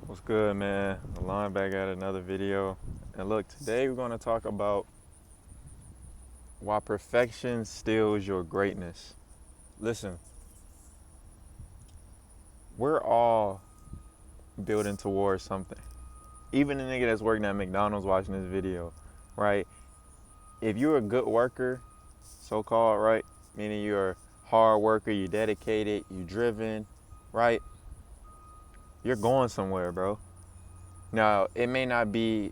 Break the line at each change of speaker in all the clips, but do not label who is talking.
What's good, man? Alon back at another video. And look, today we're going to talk about why perfection steals your greatness. Listen, we're all building towards something. Even the nigga that's working at McDonald's watching this video, right? If you're a good worker, so called, right? Meaning you're a hard worker, you're dedicated, you're driven, right? You're going somewhere, bro. Now, it may not be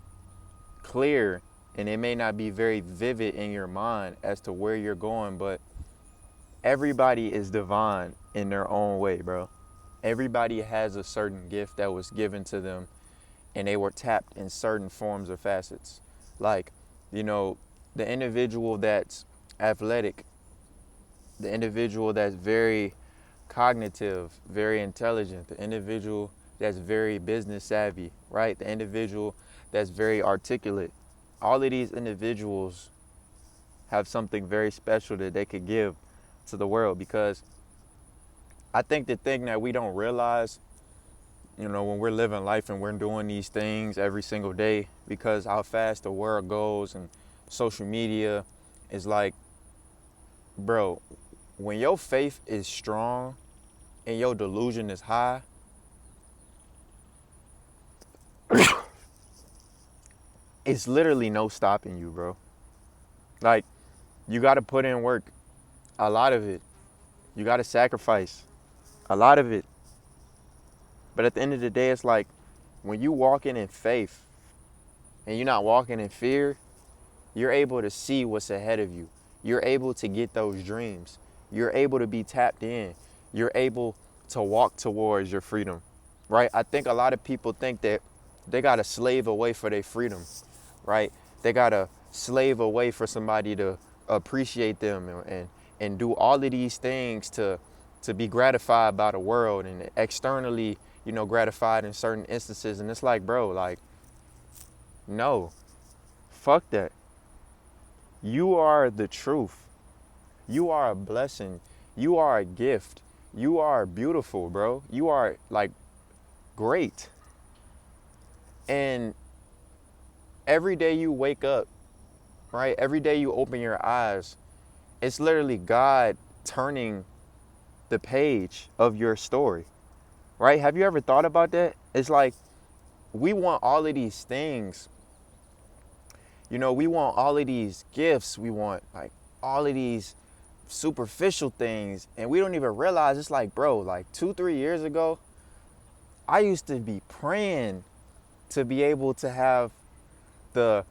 clear and it may not be very vivid in your mind as to where you're going, but everybody is divine in their own way, bro. Everybody has a certain gift that was given to them and they were tapped in certain forms or facets. Like, you know, the individual that's athletic, the individual that's very cognitive, very intelligent, the individual that's very business savvy, right? The individual that's very articulate. All of these individuals have something very special that they could give to the world, because I think the thing that we don't realize, when we're living life and we're doing these things every single day, because how fast the world goes and social media is like, bro, when your faith is strong and your delusion is high, it's literally no stopping you, bro. Like, you got to put in work, a lot of it. You got to sacrifice a lot of it. But at the end of the day, it's like when you walking in faith and you're not walking in fear, you're able to see what's ahead of you. You're able to get those dreams. You're able to be tapped in. You're able to walk towards your freedom, right? I think a lot of people think that they got to slave away for their freedom, right? They got to slave away for somebody to appreciate them and do all of these things to be gratified by the world and externally, gratified in certain instances. And it's like, bro, like, no, fuck that. You are the truth. You are a blessing. You are a gift. You are beautiful, bro. You are like great. And every day you wake up, right? Every day you open your eyes, it's literally God turning the page of your story, right? Have you ever thought about that? It's like we want all of these things. We want all of these gifts. We want like all of these superficial things. And we don't even realize it's like, bro, like 2-3 years ago, I used to be praying to be able to have the,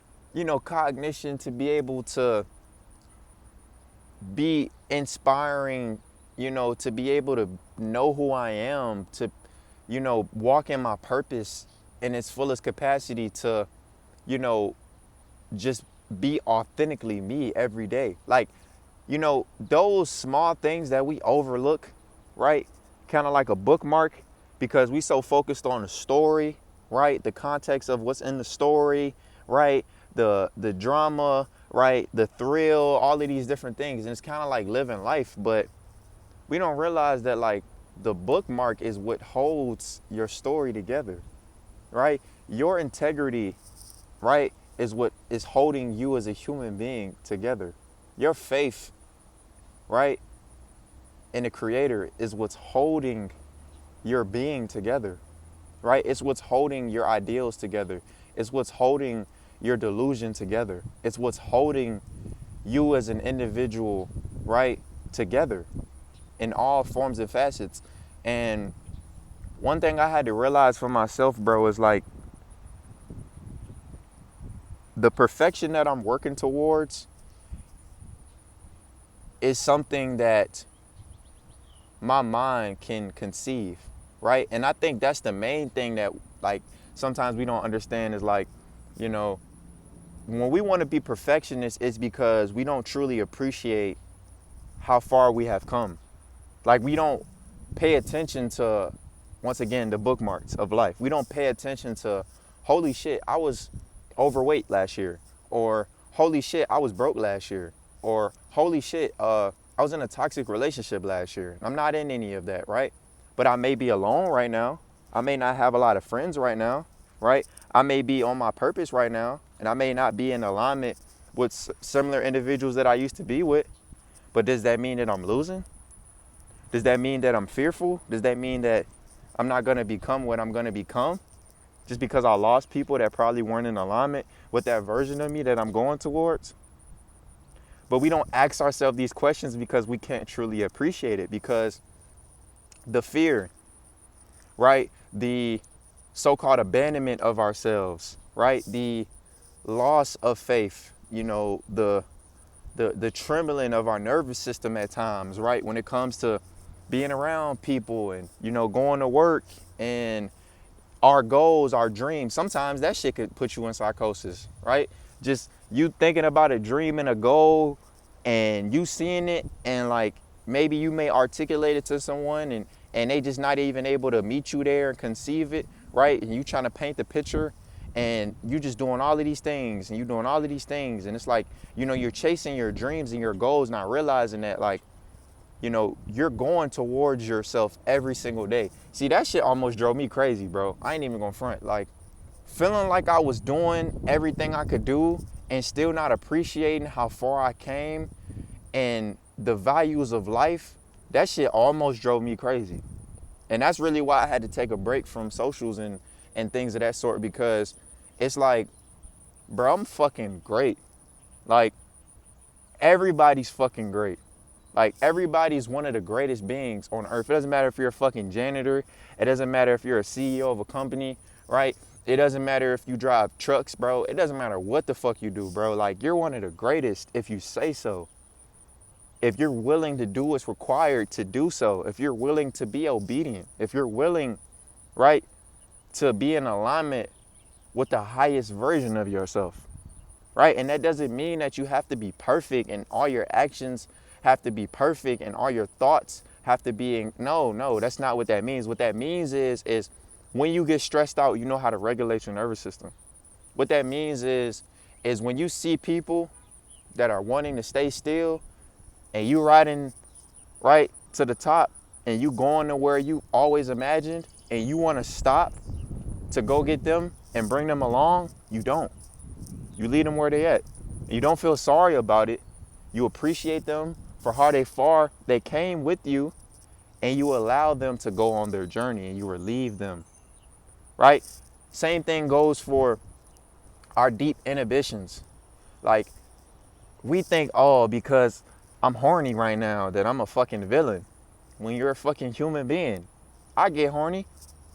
cognition to be able to be inspiring, to be able to know who I am, to, walk in my purpose in its fullest capacity, to, just be authentically me every day. Like, those small things that we overlook, right? Kind of like a bookmark, because we so focused on the story, right? The context of what's in the story, right? The drama, right? The thrill, all of these different things. And it's kind of like living life, but we don't realize that like the bookmark is what holds your story together, right? Your integrity, right, is what is holding you as a human being together. Your faith, right, in the Creator is what's holding your being together, right? It's what's holding your ideals together. It's what's holding your delusion together. It's what's holding you as an individual, right, together in all forms and facets. And one thing I had to realize for myself, bro, is like the perfection that I'm working towards is something that my mind can conceive, right? And I think that's the main thing that like sometimes we don't understand is like, you know, when we want to be perfectionists, it's because we don't truly appreciate how far we have come. Like we don't pay attention to, once again, the bookmarks of life. We don't pay attention to, holy shit, I was overweight last year, or holy shit, I was broke last year, or holy shit, I was in a toxic relationship last year. I'm not in any of that, right? But I may be alone right now, I may not have a lot of friends right now, right? I may be on my purpose right now, and I may not be in alignment with similar individuals that I used to be with. But does that mean that I'm losing? Does that mean that I'm fearful? Does that mean that I'm not going to become what I'm going to become just because I lost people that probably weren't in alignment with that version of me that I'm going towards? But we don't ask ourselves these questions because we can't truly appreciate it, because the fear, right? The so-called abandonment of ourselves, right? The loss of faith, the trembling of our nervous system at times, right? When it comes to being around people and, going to work and our goals, our dreams, sometimes that shit could put you in psychosis, right? Just you thinking about a dream and a goal and you seeing it, and like maybe you may articulate it to someone and they just not even able to meet you there and conceive it, right? And you trying to paint the picture and you just doing all of these things and you doing all of these things. And it's like, you're chasing your dreams and your goals, not realizing that like, you're going towards yourself every single day. See, that shit almost drove me crazy, bro. I ain't even gonna front. Like, feeling like I was doing everything I could do and still not appreciating how far I came and the values of life, that shit almost drove me crazy. And that's really why I had to take a break from socials and things of that sort, because it's like, bro, I'm fucking great. Like, everybody's fucking great. Like, everybody's one of the greatest beings on earth. It doesn't matter if you're a fucking janitor. It doesn't matter if you're a CEO of a company, right? It doesn't matter if you drive trucks, bro. It doesn't matter what the fuck you do, bro. Like, you're one of the greatest if you say so. If you're willing to do what's required to do so. If you're willing to be obedient. If you're willing, right, to be in alignment with the highest version of yourself, right? And that doesn't mean that you have to be perfect and all your actions have to be perfect and all your thoughts have to be no, that's not what that means. What that means is when you get stressed out, you know how to regulate your nervous system. What that means is when you see people that are wanting to stay still and you riding right to the top and you going to where you always imagined and you want to stop to go get them and bring them along, you don't. You leave them where they at. You don't feel sorry about it. You appreciate them for how far they came with you, and you allow them to go on their journey and you relieve them, right? Same thing goes for our deep inhibitions. Like, we think, oh, because I'm horny right now that I'm a fucking villain. When you're a fucking human being. I get horny.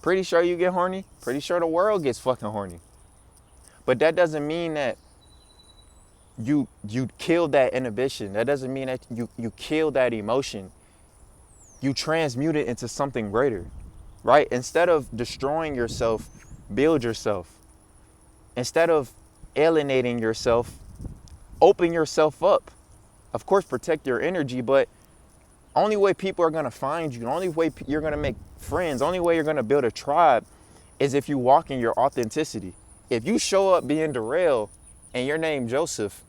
Pretty sure you get horny. Pretty sure the world gets fucking horny. But that doesn't mean that you kill that inhibition. That doesn't mean that you kill that emotion. You transmute it into something greater, right? Instead of destroying yourself, build yourself. Instead of alienating yourself, open yourself up. Of course, protect your energy, but only way people are gonna find you, the only way you're gonna make friends, the only way you're gonna build a tribe is if you walk in your authenticity. If you show up being Darrell and your name Joseph,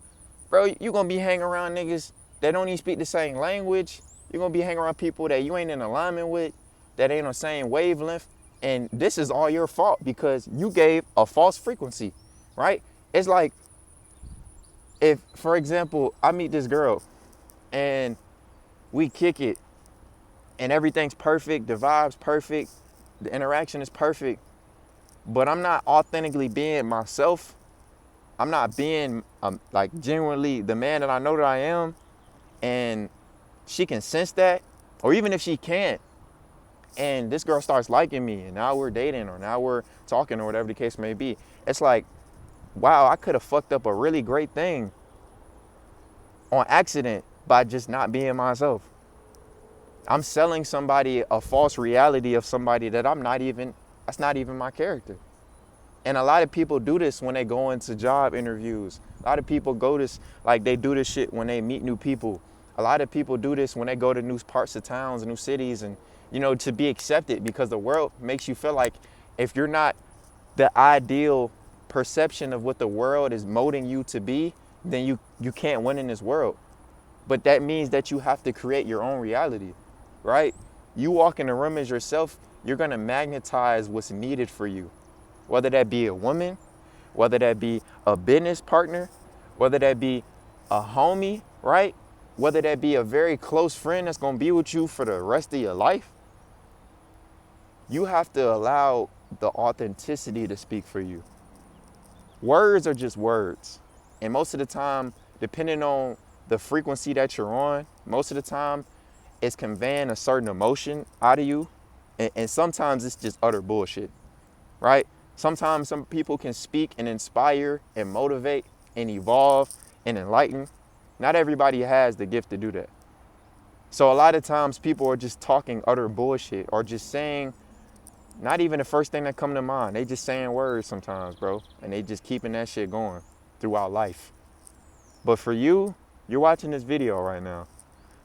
bro, you're gonna be hanging around niggas that don't even speak the same language. You're gonna be hanging around people that you ain't in alignment with, that ain't on the same wavelength. And this is all your fault because you gave a false frequency, right? It's like, if, for example, I meet this girl and we kick it and everything's perfect, the vibe's perfect, the interaction is perfect, but I'm not authentically being myself. I'm not being like genuinely the man that I know that I am, and she can sense that, or even if she can't, and this girl starts liking me and now we're dating or now we're talking or whatever the case may be, it's like, wow, I could have fucked up a really great thing on accident by just not being myself. I'm selling somebody a false reality of somebody that that's not even my character. And a lot of people do this when they go into job interviews. A lot of people they do this shit when they meet new people. A lot of people do this when they go to new parts of towns, new cities, and, to be accepted, because the world makes you feel like if you're not the ideal perception of what the world is molding you to be, then you can't win in this world. But that means that you have to create your own reality, right? You walk in the room as yourself, you're going to magnetize what's needed for you. Whether that be a woman, whether that be a business partner, whether that be a homie, right? Whether that be a very close friend that's going to be with you for the rest of your life. You have to allow the authenticity to speak for you. Words are just words. And most of the time, depending on the frequency that you're on, most of the time it's conveying a certain emotion out of you. And sometimes it's just utter bullshit, right? Sometimes some people can speak and inspire and motivate and evolve and enlighten. Not everybody has the gift to do that. So a lot of times people are just talking utter bullshit or just saying not even the first thing that come to mind. They just saying words sometimes, bro. And they just keeping that shit going throughout life. But for you, you're watching this video right now.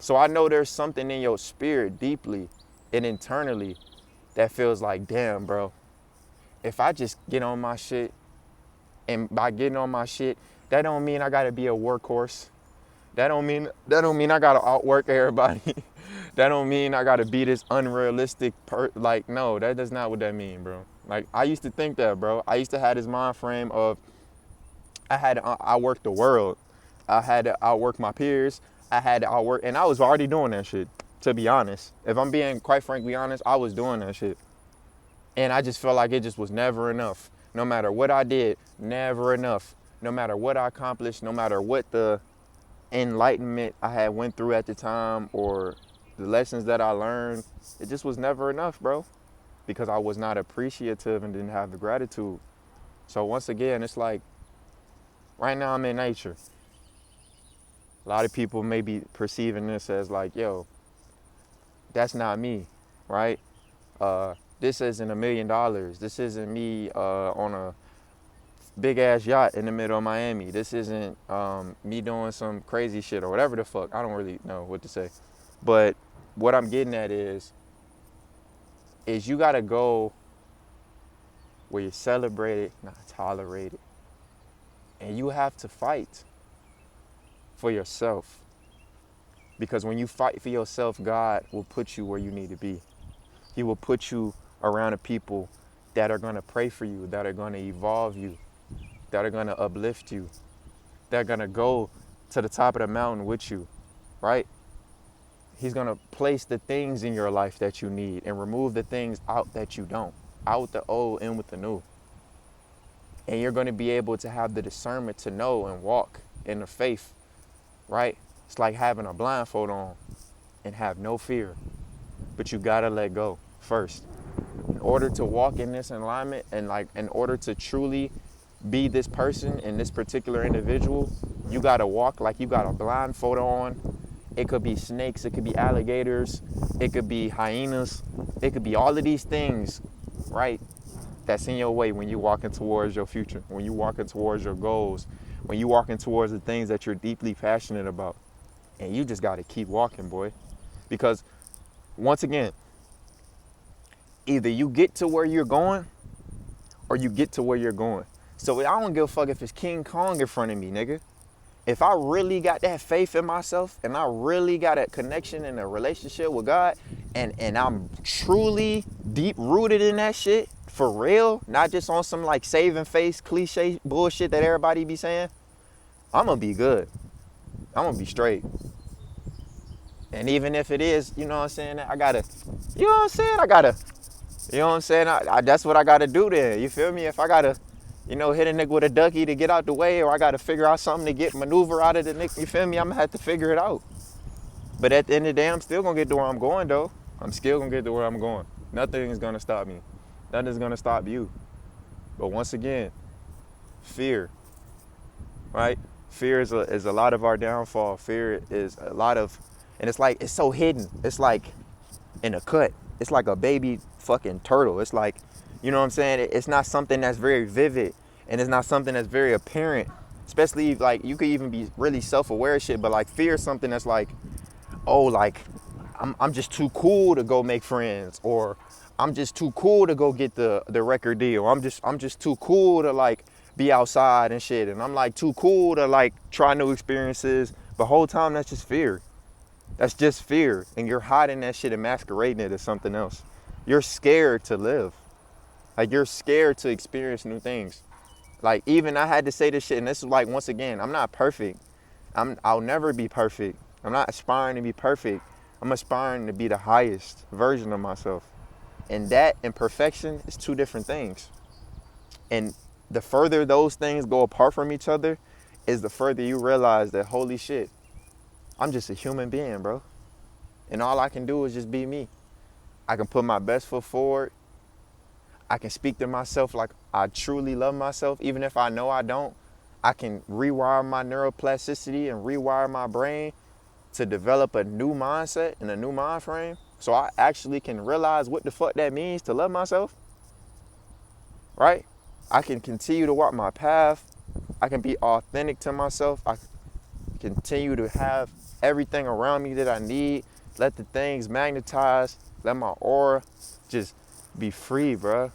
So I know there's something in your spirit deeply and internally that feels like, damn, bro, if I just get on my shit, and by getting on my shit, that don't mean I gotta be a workhorse. That don't mean I gotta outwork everybody. That don't mean I gotta be this unrealistic like, no, that does not what that mean, bro. Like, I used to think that, bro. I used to have this mind frame of I had to outwork the world. I had to outwork my peers. I had to outwork, and I was already doing that shit, to be honest. If I'm being quite frankly honest, I was doing that shit. And I just felt like it just was never enough. No matter what I did, never enough. No matter what I accomplished, no matter what the enlightenment I had went through at the time or the lessons that I learned, it just was never enough, bro. Because I was not appreciative and didn't have the gratitude. So once again, it's like, right now I'm in nature. A lot of people may be perceiving this as like, yo, that's not me, right? This isn't $1 million. This isn't me on a big ass yacht in the middle of Miami. This isn't me doing some crazy shit or whatever the fuck. I don't really know what to say. But what I'm getting at is you gotta go where you're celebrated, not tolerated. And you have to fight for yourself. Because when you fight for yourself, God will put you where you need to be. He will put you around the people that are gonna pray for you, that are gonna evolve you, that are gonna uplift you, that are gonna go to the top of the mountain with you, right? He's gonna place the things in your life that you need and remove the things out that you don't. Out with the old, in with the new. And you're gonna be able to have the discernment to know and walk in the faith, right? It's like having a blindfold on and have no fear, but you gotta let go first. In order to walk in this alignment and like in order to truly be this person and this particular individual, you gotta walk like you got a blindfold on. It could be snakes, it could be alligators, it could be hyenas, it could be all of these things, right? That's in your way when you're walking towards your future, when you're walking towards your goals, when you're walking towards the things that you're deeply passionate about. And you just gotta keep walking, boy. Because once again, either you get to where you're going or you get to where you're going. So I don't give a fuck if it's King Kong in front of me, nigga. If I really got that faith in myself and I really got a connection and a relationship with God and I'm truly deep rooted in that shit, for real, not just on some like saving face cliche bullshit that everybody be saying, I'm gonna be good. I'm gonna be straight. And even if it is, you know what I'm saying, I gotta, you know what I'm saying, you know what I'm saying, that's what I gotta do then, you feel me? If I gotta, you know, hit a nigga with a ducky to get out the way, or I gotta figure out something to get maneuver out of the nigga, you feel me? I'm gonna have to figure it out. But at the end of the day, I'm still gonna get to where I'm going though. I'm still gonna get to where I'm going. Nothing is gonna stop me. Nothing's gonna stop you. But once again, fear, right? Fear is a lot of our downfall. Fear is a lot of, and it's like, it's so hidden. It's like in a cut. It's like a baby fucking turtle. It's like, you know what I'm saying? It's not something that's very vivid, and it's not something that's very apparent. Especially like you could even be really self-aware of shit, but like fear is something that's like, oh, like I'm just too cool to go make friends, or I'm just too cool to go get the record deal. I'm just too cool to like be outside and shit, and I'm like too cool to like try new experiences. The whole time that's just fear. That's just fear, and you're hiding that shit and masquerading it as something else. You're scared to live. Like, you're scared to experience new things. Like, even I had to say this shit, and this is like, once again, I'm not perfect. I'll never be perfect. I'm not aspiring to be perfect. I'm aspiring to be the highest version of myself. And that and perfection is two different things. And the further those things go apart from each other is the further you realize that, holy shit, I'm just a human being, bro. And all I can do is just be me. I can put my best foot forward. I can speak to myself like I truly love myself, even if I know I don't. I can rewire my neuroplasticity and rewire my brain to develop a new mindset and a new mind frame so I actually can realize what the fuck that means to love myself, right? I can continue to walk my path. I can be authentic to myself. I can continue to have everything around me that I need. Let the things magnetize. Let my aura just be free, bro.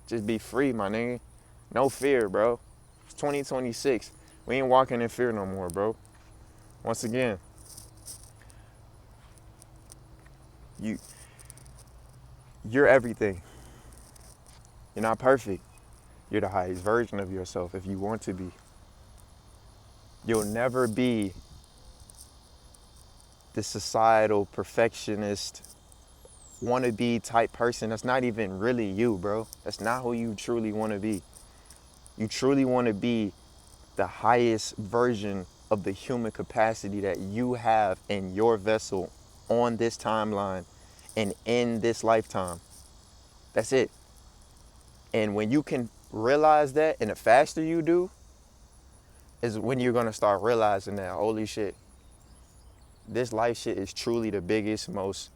Just be free, my nigga. No fear, bro. It's 2026. We ain't walking in fear no more, bro. Once again, you're everything. You're not perfect. You're the highest version of yourself if you want to be. You'll never be the societal perfectionist, wannabe type person. That's not even really you, bro. That's not who you truly want to be. You truly want to be the highest version of the human capacity that you have in your vessel on this timeline and in this lifetime. That's it. And when you can realize that, and the faster you do, is when you're gonna start realizing that, holy shit, this life shit is truly the biggest, most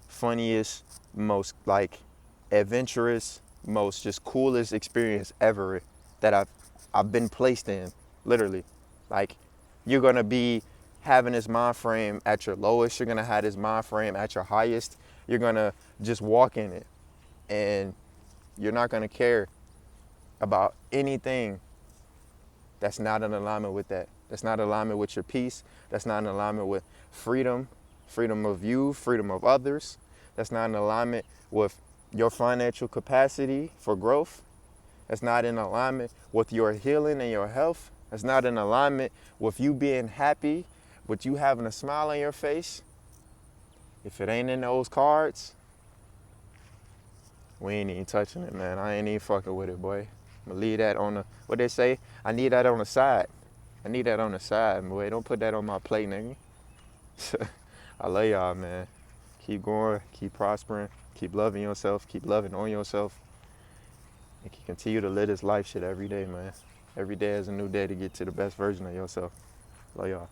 funniest, most like adventurous, most just coolest experience ever that I've been placed in, literally. Like, you're gonna be having this mind frame at your lowest, you're gonna have this mind frame at your highest, you're gonna just walk in it, and you're not gonna care about anything that's not in alignment with that. That's not in alignment with your peace. That's not in alignment with freedom, freedom of you, freedom of others. That's not in alignment with your financial capacity for growth. That's not in alignment with your healing and your health. That's not in alignment with you being happy, with you having a smile on your face. If it ain't in those cards, we ain't even touching it, man. I ain't even fucking with it, boy. I'm gonna leave that on the, what they say? I need that on the side. I need that on the side, boy. Don't put that on my plate, nigga. I love y'all, man. Keep going, keep prospering, keep loving yourself, keep loving on yourself, and continue to live this life shit every day, man. Every day is a new day to get to the best version of yourself. Love y'all.